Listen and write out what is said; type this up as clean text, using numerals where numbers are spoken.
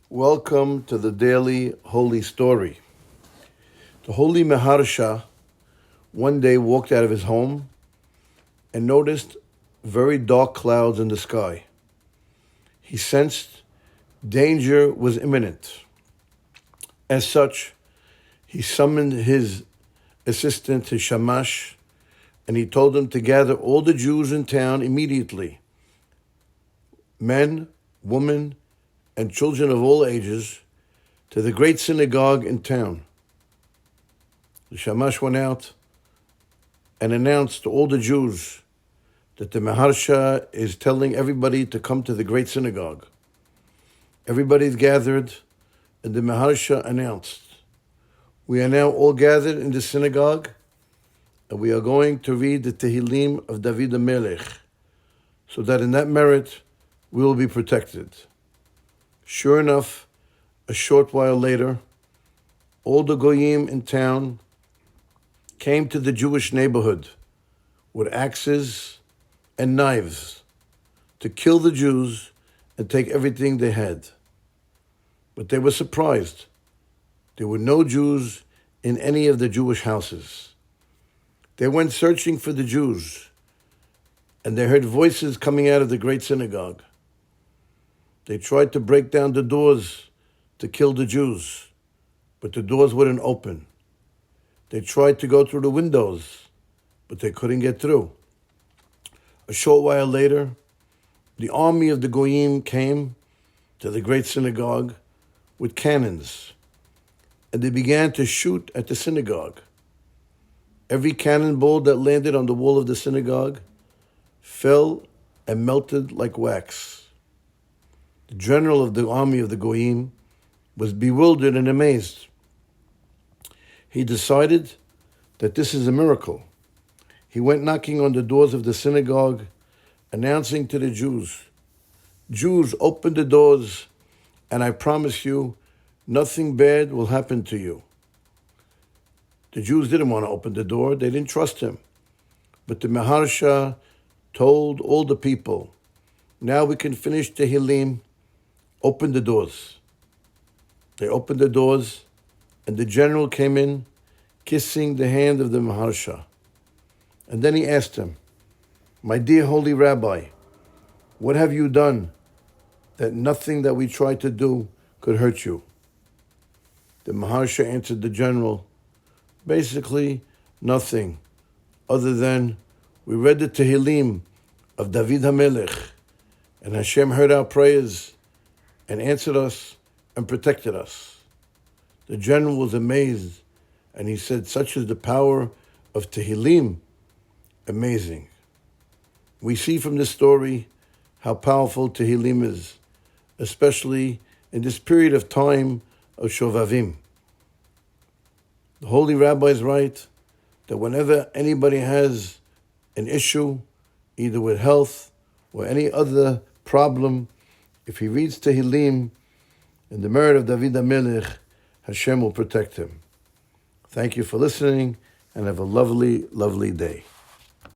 Welcome to the daily holy story. The holy Maharsha one day walked out of his home and noticed very dark clouds in the sky. He sensed danger was imminent. As such, he summoned his assistant, his shamash, and he told him to gather all the Jews in town immediately, men, women, and children of all ages, to the great synagogue in town. The shamash went out and announced to all the Jews that the Maharsha is telling everybody to come to the great synagogue. Everybody's gathered, and the Maharsha announced, "We are now all gathered in the synagogue, and we are going to read the Tehilim of David HaMelech, so that in that merit we will be protected." Sure enough, a short while later, all the Goyim in town came to the Jewish neighborhood with axes and knives to kill the Jews and take everything they had. But they were surprised. There were no Jews in any of the Jewish houses. They went searching for the Jews, and they heard voices coming out of the great synagogue. They tried to break down the doors to kill the Jews, but the doors wouldn't open. They tried to go through the windows, but they couldn't get through. A short while later, the army of the Goyim came to the great synagogue with cannons, and they began to shoot at the synagogue. Every cannonball that landed on the wall of the synagogue fell and melted like wax. The general of the army of the Goyim was bewildered and amazed. He decided that this is a miracle. He went knocking on the doors of the synagogue, announcing to the Jews, "Jews, open the doors, and I promise you, nothing bad will happen to you." The Jews didn't want to open the door. They didn't trust him. But the Maharsha told all the people, "Now we can finish Tehilim. Open the doors." They opened the doors, and the general came in, kissing the hand of the Maharsha. And then he asked him, "My dear holy rabbi, what have you done that nothing that we tried to do could hurt you?" The Maharsha answered the general, "Basically, nothing, other than we read the Tehilim of David HaMelech, and Hashem heard our prayers and answered us and protected us." The general was amazed, and he said, "Such is the power of Tehilim. Amazing." We see from this story how powerful Tehilim is, especially in this period of time of Shovavim. The holy rabbi is right that whenever anybody has an issue, either with health or any other problem, if he reads Tehilim in the merit of David HaMelech, Hashem will protect him. Thank you for listening, and have a lovely, lovely day.